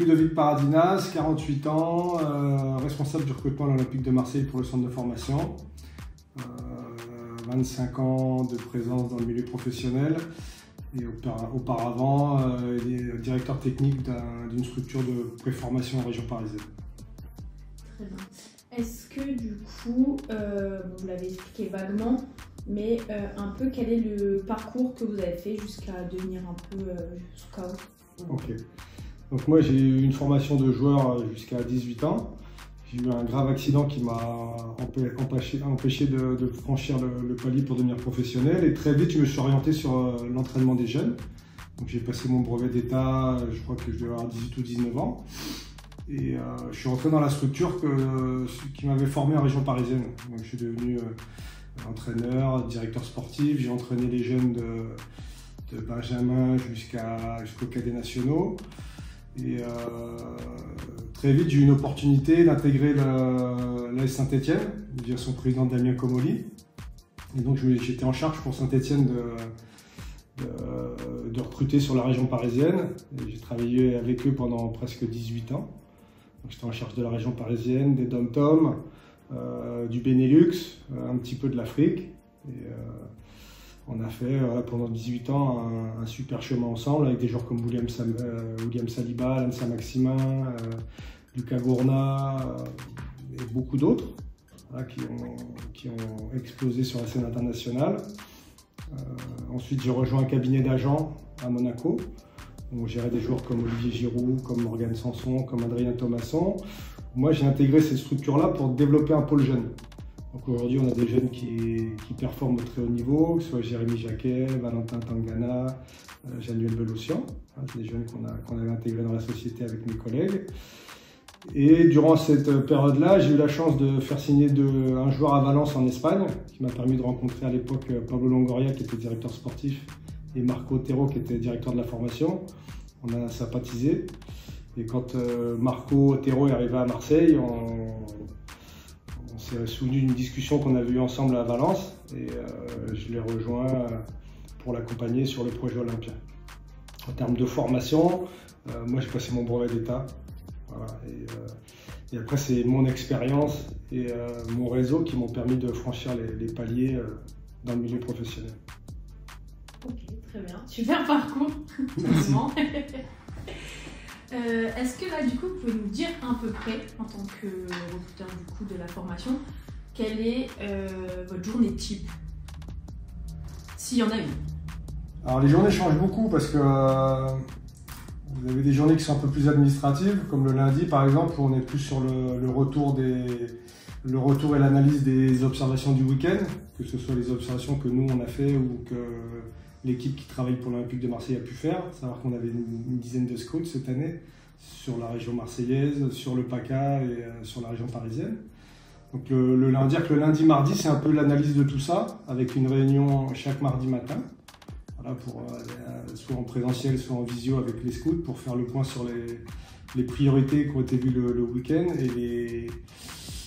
Ludovic Paradinas, 48 ans, responsable du recrutement à l'Olympique de Marseille pour le centre de formation. 25 ans de présence dans le milieu professionnel et auparavant directeur technique d'une structure de préformation en région parisienne. Très bien. Est-ce que du coup, vous l'avez expliqué vaguement, mais un peu quel est le parcours que vous avez fait jusqu'à devenir un peu scout? Ok. Donc moi j'ai eu une formation de joueur jusqu'à 18 ans. J'ai eu un grave accident qui m'a empêché de franchir le palier pour devenir professionnel. Et très vite je me suis orienté sur l'entraînement des jeunes. Donc j'ai passé mon brevet d'état, je crois que je devais avoir 18 ou 19 ans. Et je suis rentré dans la structure qui m'avait formé en région parisienne. Donc je suis devenu entraîneur, directeur sportif. J'ai entraîné les jeunes de Benjamin jusqu'aux cadets nationaux. Et très vite, j'ai eu une opportunité d'intégrer l'AS Saint-Etienne via son président Damien Comolli. Et donc j'étais en charge pour Saint-Etienne de recruter sur la région parisienne. J'ai travaillé avec eux pendant presque 18 ans. J'étais en charge de la région parisienne, des dom-tom, du Benelux, un petit peu de l'Afrique. On a fait pendant 18 ans un super chemin ensemble avec des joueurs comme William Saliba, Alain Saint-Maximin, Lucas Gourna et beaucoup d'autres qui ont explosé sur la scène internationale. Ensuite, j'ai rejoint un cabinet d'agents à Monaco. On gérait des joueurs comme Olivier Giroud, comme Morgan Sanson, comme Adrien Thomasson. Moi, j'ai intégré ces structures-là pour développer un pôle jeune. Donc aujourd'hui, on a des jeunes qui performent au très haut niveau, que ce soit Jérémy Jacquet, Valentin Tangana, Januel Velossian. C'est des jeunes qu'on avait intégrés dans la société avec mes collègues. Et durant cette période-là, j'ai eu la chance de faire signer un joueur à Valence en Espagne, qui m'a permis de rencontrer à l'époque Pablo Longoria, qui était directeur sportif, et Marco Otero, qui était directeur de la formation. On a sympathisé. Et quand Marco Otero est arrivé à Marseille, on s'est souvenu d'une discussion qu'on avait eue ensemble à Valence. Et je l'ai rejoint pour l'accompagner sur le projet Olympia. En termes de formation, moi j'ai passé mon brevet d'état. Voilà, et après, c'est mon expérience et mon réseau qui m'ont permis de franchir les paliers dans le milieu professionnel. Ok, très bien. Super parcours. Est-ce que là, du coup, vous pouvez nous dire à peu près, en tant que recruteur du coup de la formation, quelle est votre journée type, s'il y en a une? Alors, les journées changent beaucoup parce que vous avez des journées qui sont un peu plus administratives, comme le lundi par exemple, où on est plus sur le retour et l'analyse des observations du week-end, que ce soit les observations que nous on a fait ou que l'équipe qui travaille pour l'Olympique de Marseille a pu faire. Savoir qu'on avait une dizaine de scouts cette année sur la région marseillaise, sur le PACA et sur la région parisienne. Donc le lundi, mardi, c'est un peu l'analyse de tout ça, avec une réunion chaque mardi matin. Voilà, soit en présentiel, soit en visio avec les scouts pour faire le point sur les priorités qui ont été vues le week-end et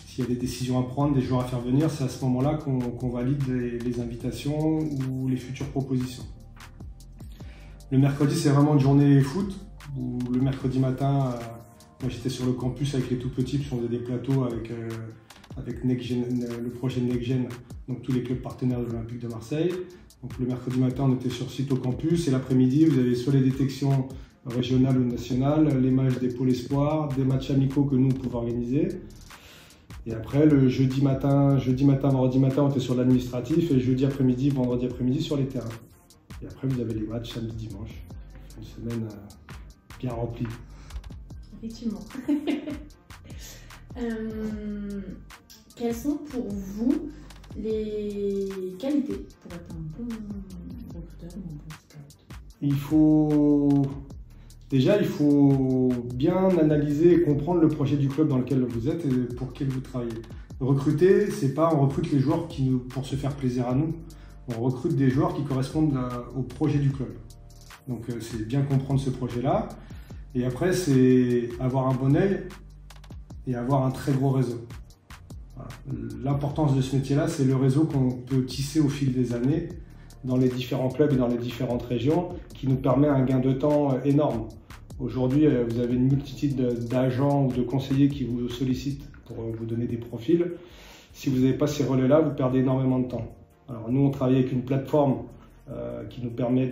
s'il y a des décisions à prendre, des joueurs à faire venir, c'est à ce moment-là qu'on valide les invitations ou les futures propositions. Le mercredi, c'est vraiment une journée foot, où le mercredi matin, moi j'étais sur le campus avec les tout petits, puis on faisait des plateaux avec le projet Next Gen, donc tous les clubs partenaires de l'Olympique de Marseille. Donc le mercredi matin, on était sur site au campus et l'après-midi, vous avez soit les détections régionales ou nationales, les matchs des pôles espoirs, des matchs amicaux que nous on pouvait organiser. Et après, le jeudi matin, vendredi matin, on était sur l'administratif et jeudi après-midi, vendredi après-midi sur les terrains. Et après, vous avez les matchs samedi, dimanche. Une semaine bien remplie. Effectivement. Quelles sont pour vous les qualités pour être un bon recruteur ou un bon scout? Il faut bien analyser et comprendre le projet du club dans lequel vous êtes et pour lequel vous travaillez. Recruter, c'est pas on recrute les joueurs pour se faire plaisir à nous. On recrute des joueurs qui correspondent au projet du club. Donc c'est bien comprendre ce projet-là. Et après, c'est avoir un bon œil et avoir un très gros réseau. Voilà. L'importance de ce métier-là, c'est le réseau qu'on peut tisser au fil des années dans les différents clubs et dans les différentes régions qui nous permet un gain de temps énorme. Aujourd'hui, vous avez une multitude d'agents ou de conseillers qui vous sollicitent pour vous donner des profils. Si vous n'avez pas ces relais-là, vous perdez énormément de temps. Alors nous, on travaille avec une plateforme qui nous permet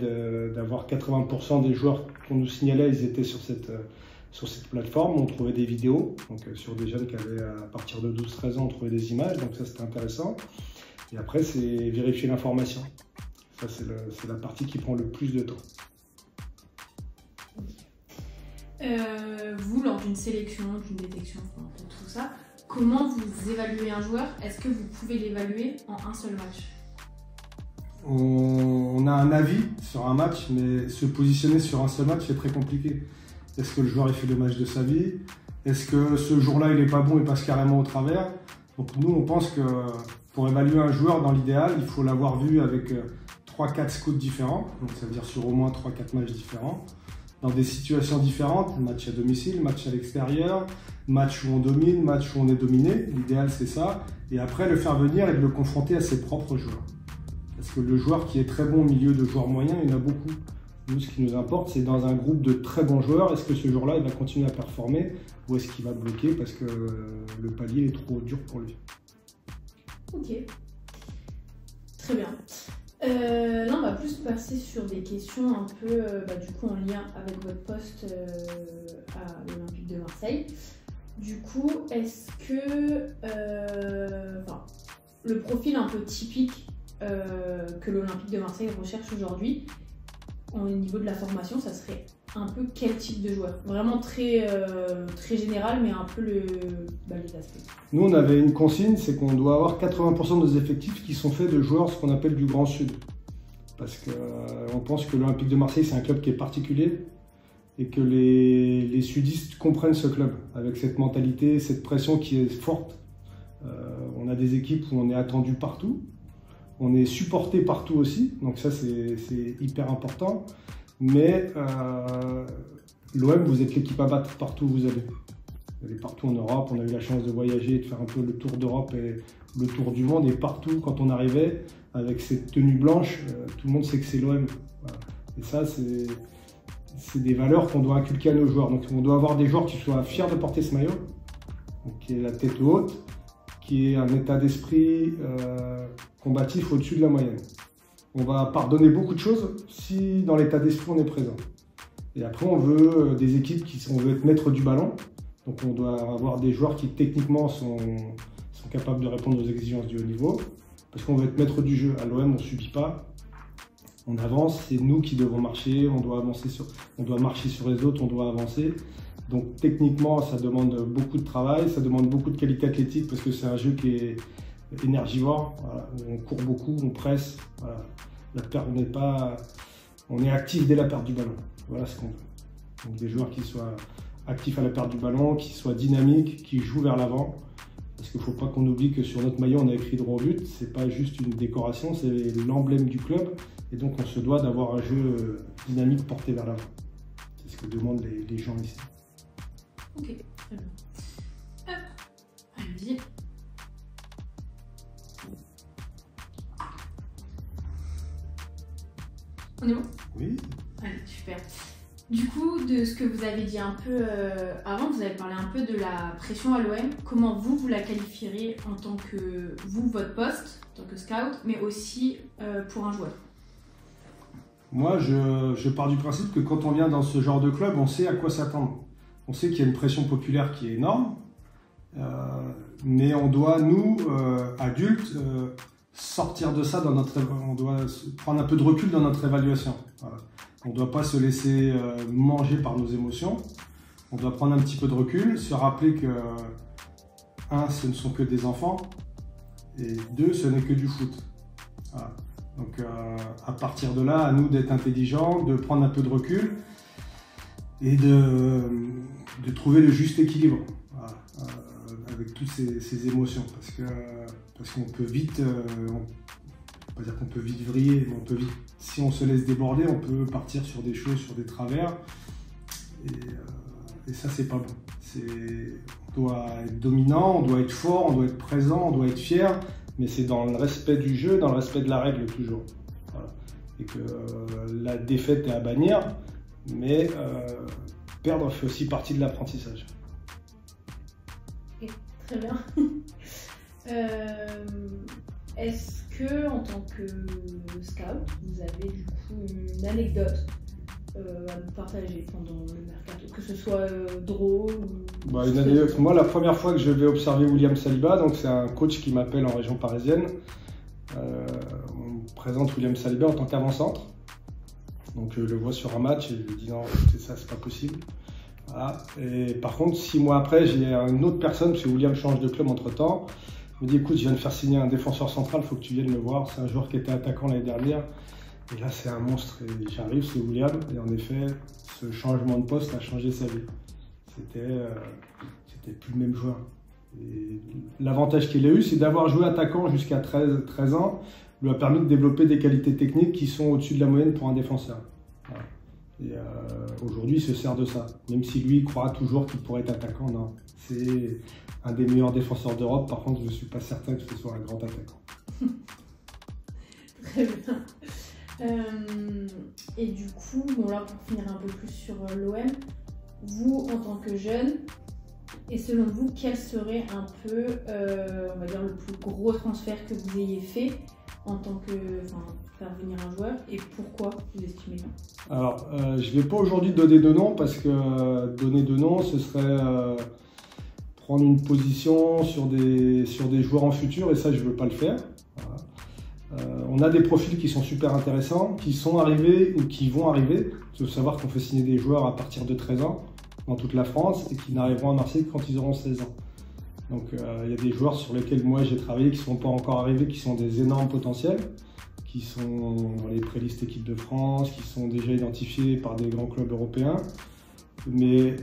d'avoir 80% des joueurs qu'on nous signalait, ils étaient sur cette plateforme. On trouvait des vidéos, donc sur des jeunes qui avaient à partir de 12-13 ans, on trouvait des images, donc ça c'était intéressant. Et après, c'est vérifier l'information. Ça, c'est la partie qui prend le plus de temps. Vous, lors d'une sélection, d'une détection, enfin, tout ça, comment vous évaluez un joueur? Est-ce que vous pouvez l'évaluer en un seul match? On a un avis sur un match, mais se positionner sur un seul match, c'est très compliqué. Est-ce que le joueur a fait le match de sa vie? Est-ce que ce jour-là, il n'est pas bon, il passe carrément au travers? Donc nous, on pense que pour évaluer un joueur, dans l'idéal, il faut l'avoir vu avec 3-4 scouts différents, donc ça veut dire sur au moins 3-4 matchs différents, dans des situations différentes, match à domicile, match à l'extérieur, match où on domine, match où on est dominé, l'idéal c'est ça, et après le faire venir et de le confronter à ses propres joueurs. Parce que le joueur qui est très bon au milieu de joueurs moyens, il y en a beaucoup. Nous, ce qui nous importe, c'est dans un groupe de très bons joueurs, est-ce que ce jour-là, il va continuer à performer ou est-ce qu'il va bloquer parce que le palier est trop dur pour lui. Ok, très bien. Là, on va plus passer sur des questions un peu, du coup, en lien avec votre poste à l'Olympique de Marseille. Du coup, est-ce que le profil un peu typique que l'Olympique de Marseille recherche aujourd'hui, au niveau de la formation, ça serait un peu quel type de joueur? Vraiment très général, mais un peu les aspects. Nous, on avait une consigne, c'est qu'on doit avoir 80% de nos effectifs qui sont faits de joueurs, ce qu'on appelle du Grand Sud. Parce qu'on pense que l'Olympique de Marseille, c'est un club qui est particulier et que les sudistes comprennent ce club, avec cette mentalité, cette pression qui est forte. On a des équipes où on est attendu partout, on est supporté partout aussi, donc ça c'est hyper important. Mais l'OM, vous êtes l'équipe à battre partout où vous allez. Vous allez partout en Europe, on a eu la chance de voyager, de faire un peu le tour d'Europe et le tour du monde. Et partout, quand on arrivait, avec cette tenue blanche, tout le monde sait que c'est l'OM. Voilà. Et ça, c'est des valeurs qu'on doit inculquer à nos joueurs. Donc on doit avoir des joueurs qui soient fiers de porter ce maillot, donc, qui est la tête haute, qui est un état d'esprit combatif au-dessus de la moyenne. On va pardonner beaucoup de choses si dans l'état d'esprit on est présent. Et après on veut des équipes on veut être maître du ballon. Donc on doit avoir des joueurs qui techniquement sont capables de répondre aux exigences du haut niveau. Parce qu'on veut être maître du jeu. À l'OM on ne subit pas, on avance, c'est nous qui devons marcher, on doit marcher sur les autres, on doit avancer. Donc techniquement ça demande beaucoup de travail, ça demande beaucoup de qualité athlétique parce que c'est un jeu qui est énergivore, voilà. On court beaucoup, on presse, voilà. On est actif dès la perte du ballon, voilà ce qu'on veut. Donc des joueurs qui soient actifs à la perte du ballon, qui soient dynamiques, qui jouent vers l'avant, parce qu'il ne faut pas qu'on oublie que sur notre maillot on a écrit droit au but, c'est pas juste une décoration, c'est l'emblème du club, et donc on se doit d'avoir un jeu dynamique porté vers l'avant. C'est ce que demandent les gens ici. Ok, très bien. Hop, allez-y. On est bon? Oui. Allez, super. Du coup, de ce que vous avez dit un peu avant, vous avez parlé un peu de la pression à l'OM. Comment vous la qualifieriez en tant que votre poste, en tant que scout, mais aussi pour un joueur? Moi, je pars du principe que quand on vient dans ce genre de club, on sait à quoi s'attendre. On sait qu'il y a une pression populaire qui est énorme, mais on doit, nous, adultes, sortir de ça on doit prendre un peu de recul dans notre évaluation. Voilà. On ne doit pas se laisser manger par nos émotions. On doit prendre un petit peu de recul, se rappeler que, un, ce ne sont que des enfants, et deux, ce n'est que du foot. Voilà. Donc à partir de là, à nous d'être intelligents, de prendre un peu de recul et de trouver le juste équilibre, voilà, avec toutes ces émotions. Parce qu'on peut vite, on ne peut pas dire qu'on peut vite vriller, mais on peut vite, si on se laisse déborder, on peut partir sur des choses, sur des travers. Et ça, c'est pas bon. On doit être dominant, on doit être fort, on doit être présent, on doit être fier, mais c'est dans le respect du jeu, dans le respect de la règle toujours. Voilà. Et que la défaite est à bannir, mais perdre fait aussi partie de l'apprentissage. Ok, très bien. Est-ce que, en tant que scout, vous avez du coup une anecdote à nous partager pendant le mercato, que ce soit drôle ou... Une anecdote. Moi, la première fois que je vais observer William Saliba, donc c'est un coach qui m'appelle en région parisienne. On me présente William Saliba en tant qu'avant-centre. Donc je le vois sur un match et je lui dis non, c'est ça, c'est pas possible. Voilà. Et par contre, 6 mois après, j'ai une autre personne, parce que William change de club entre-temps. Il me dit écoute, je viens de faire signer un défenseur central, il faut que tu viennes le voir. C'est un joueur qui était attaquant l'année dernière. Et là, c'est un monstre. Et j'arrive, c'est William. Et en effet, ce changement de poste a changé sa vie. C'était plus le même joueur. L'avantage qu'il a eu, c'est d'avoir joué attaquant jusqu'à 13 ans, lui a permis de développer des qualités techniques qui sont au-dessus de la moyenne pour un défenseur. Voilà. Et aujourd'hui, il se sert de ça. Même si lui croit toujours qu'il pourrait être attaquant, non. C'est un des meilleurs défenseurs d'Europe. Par contre, je ne suis pas certain que ce soit un grand attaquant. Très bien. Et du coup, bon là pour finir un peu plus sur l'OM, vous en tant que jeune, et selon vous, quel serait un peu, on va dire, le plus gros transfert que vous ayez fait en tant que, faire venir un joueur, et pourquoi vous estimez bien? Alors, je ne vais pas aujourd'hui donner de nom, parce que donner de nom, ce serait prendre une position sur des joueurs en futur, et ça, je ne veux pas le faire. Voilà. On a des profils qui sont super intéressants, qui sont arrivés ou qui vont arriver. Il faut savoir qu'on fait signer des joueurs à partir de 13 ans dans toute la France et qui n'arriveront à Marseille que quand ils auront 16 ans. Donc il y a des joueurs sur lesquels moi j'ai travaillé qui ne sont pas encore arrivés, qui sont des énormes potentiels, qui sont dans les prélistes équipes de France, qui sont déjà identifiés par des grands clubs européens. Mais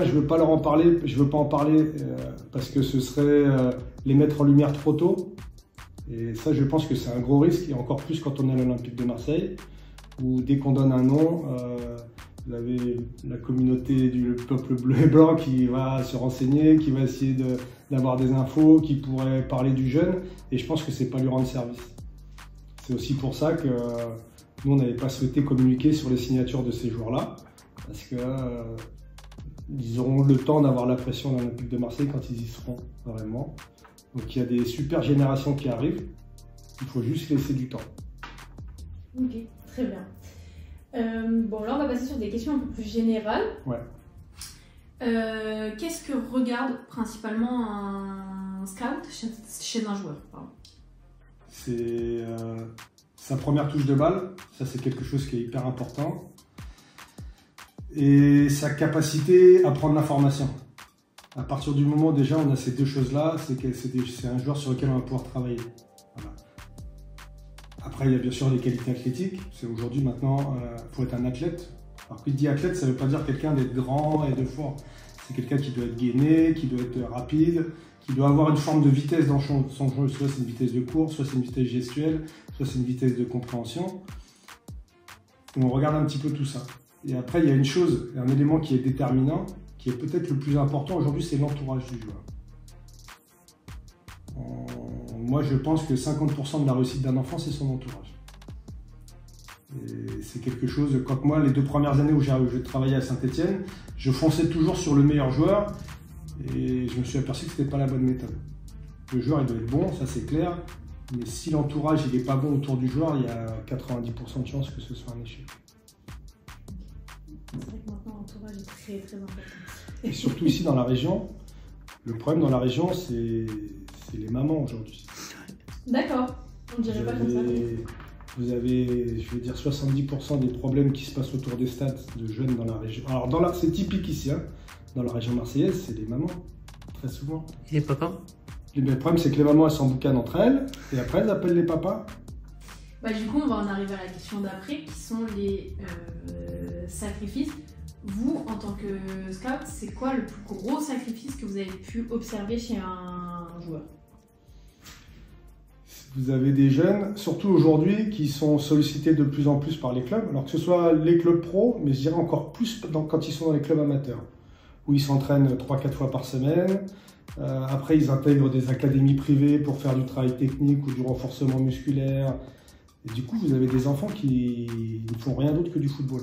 je veux pas en parler parce que ce serait les mettre en lumière trop tôt. Et ça, je pense que c'est un gros risque, et encore plus quand on est à l'Olympique de Marseille, où dès qu'on donne un nom, vous avez la communauté du peuple bleu et blanc qui va se renseigner, qui va essayer d'avoir des infos, qui pourrait parler du jeune, et je pense que c'est pas lui rendre service. C'est aussi pour ça que nous, on n'avait pas souhaité communiquer sur les signatures de ces joueurs-là, parce que ils auront le temps d'avoir la pression de l'Olympique de Marseille quand ils y seront vraiment. Donc il y a des super générations qui arrivent, il faut juste laisser du temps. Ok, très bien. Bon, là on va passer sur des questions un peu plus générales. Ouais. Qu'est-ce que regarde principalement un scout chez un joueur? C'est sa première touche de balle, ça c'est quelque chose qui est hyper important. Et sa capacité à prendre l'information. À partir du moment où déjà on a ces deux choses-là, c'est un joueur sur lequel on va pouvoir travailler. Voilà. Après, il y a bien sûr les qualités athlétiques. C'est aujourd'hui, maintenant, pour être un athlète. Alors, qui dit athlète, ça ne veut pas dire quelqu'un d'être grand et de fort. C'est quelqu'un qui doit être gainé, qui doit être rapide, qui doit avoir une forme de vitesse dans son jeu. Soit c'est une vitesse de course, soit c'est une vitesse gestuelle, soit c'est une vitesse de compréhension. Et on regarde un petit peu tout ça. Et après, il y a une chose, un élément qui est déterminant, qui est peut-être le plus important aujourd'hui, c'est l'entourage du joueur. Moi, je pense que 50% de la réussite d'un enfant, c'est son entourage. Et c'est quelque chose, quand moi, les 2 premières années où j'ai travaillé à Saint-Etienne, je fonçais toujours sur le meilleur joueur, et je me suis aperçu que ce n'était pas la bonne méthode. Le joueur, il doit être bon, ça c'est clair, mais si l'entourage n'est pas bon autour du joueur, il y a 90% de chances que ce soit un échec. C'est vrai que maintenant l'entourage est très très important. Et surtout ici dans la région, le problème dans la région, c'est les mamans aujourd'hui. D'accord, on ne dirait pas comme ça. Vous avez, je veux dire, 70% des problèmes qui se passent autour des stades de jeunes dans la région. Alors c'est typique ici, hein, dans la région marseillaise, c'est les mamans, très souvent. Et les papas? Le problème, c'est que les mamans, elles s'emboucanent entre elles, et après, elles appellent les papas. Du coup, on va en arriver à la question d'après, qui sont les sacrifices. Vous, en tant que scout, c'est quoi le plus gros sacrifice que vous avez pu observer chez un joueur? Vous avez des jeunes, surtout aujourd'hui, qui sont sollicités de plus en plus par les clubs, alors que ce soit les clubs pro, mais je dirais encore plus quand ils sont dans les clubs amateurs, où ils s'entraînent 3-4 fois par semaine. Après, ils intègrent des académies privées pour faire du travail technique ou du renforcement musculaire. Et du coup, vous avez des enfants qui ne font rien d'autre que du football.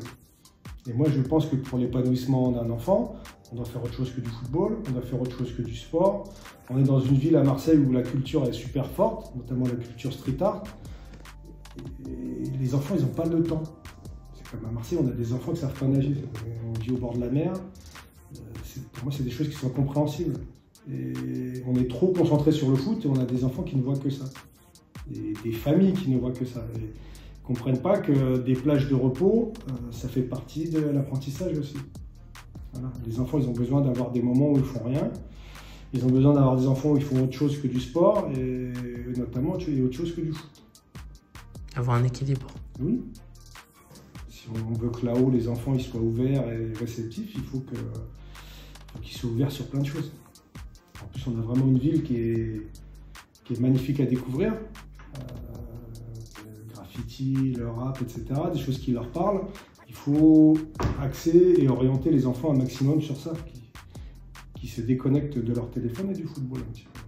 Et moi, je pense que pour l'épanouissement d'un enfant, on doit faire autre chose que du football, on doit faire autre chose que du sport. On est dans une ville à Marseille où la culture est super forte, notamment la culture street art. Et les enfants, ils n'ont pas le temps. C'est comme à Marseille, on a des enfants qui ne savent pas nager. On vit au bord de la mer. Pour moi, c'est des choses qui sont compréhensibles. Et on est trop concentré sur le foot et on a des enfants qui ne voient que ça. Et des familles qui ne voient que ça. Et ne comprennent pas que des plages de repos, ça fait partie de l'apprentissage aussi. Voilà. Les enfants, ils ont besoin d'avoir des moments où ils ne font rien. Ils ont besoin d'avoir des enfants où ils font autre chose que du sport et notamment autre chose que du foot. Avoir un équilibre. Oui. Si on veut que là-haut, les enfants ils soient ouverts et réceptifs, il faut qu'ils soient ouverts sur plein de choses. En plus, on a vraiment une ville qui est magnifique à découvrir. Le graffiti, le rap, etc. Des choses qui leur parlent. Il faut axer et orienter les enfants un maximum sur ça, qui se déconnectent de leur téléphone et du football un petit peu.